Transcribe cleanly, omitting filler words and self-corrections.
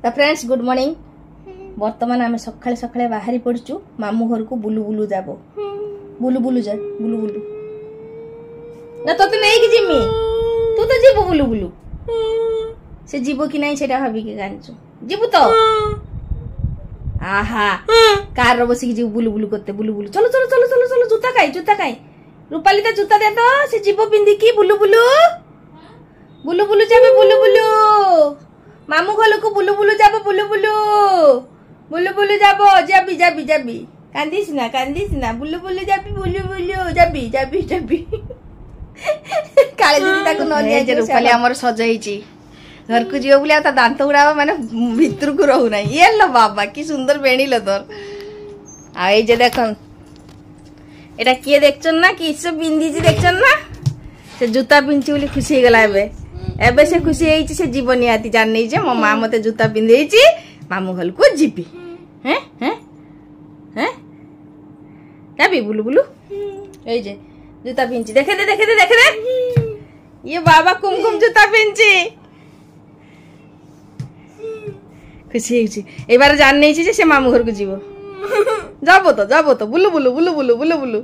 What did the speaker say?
तो friends good morning. बर्तमान आम सकाळे सकाळे बाहरी पड़चु मामू घर को बुलु बुलु जाबो। बुलु बुलु जा बुलु बुलु ना तो नहीं कि जिमी तू तो जीव बुलु बुलु से जीव कि नहीं सेटा भाबी के गांचु जीव तो आहा कार रो बसी जीव बुलु बुलु करते बुलु बुलु चलो चलो चलो चलो चलो जूता खाई रूपाली ता जूता दे तो से जीव पिंदी की बुलु बुलु बुलु बुलु जाबे बुलु बुलु मामू घर को बुलु बुलु जाबो बुलु बुलु बुलु बुलु जाबो जाबी जाबी जाबी कांदिस ना बुलु बुलु जाबी बुलु बुलु जाबी जाबी जाबी काले दिन ताको न दिया जे रूपाली हमर सजाईची घर को जियो बुलिया ता दांत उड़ा माने भीतर को रहू ना ये लो बाबा की सुंदर बेणी लो तोर आ ए जे देखन एटा के देखछन ना कि सब बिंदी जी देखछन ना से जूता पिंची बोली खुशी गला एबे से खुशी हेची से जीवन आती जान नहीं जे मो मां मते जूता पिंदेची मामू घर को जीपी हैं हैं हैं जाबी बुलु बुलु ए जे जूता पिंची देखे दे ये बाबा कुमकुम जूता पिंची खुशी हेची ए बार जान नहीं जे से मामू घर को जीवो जाबो तो blue blue blue blue blue blue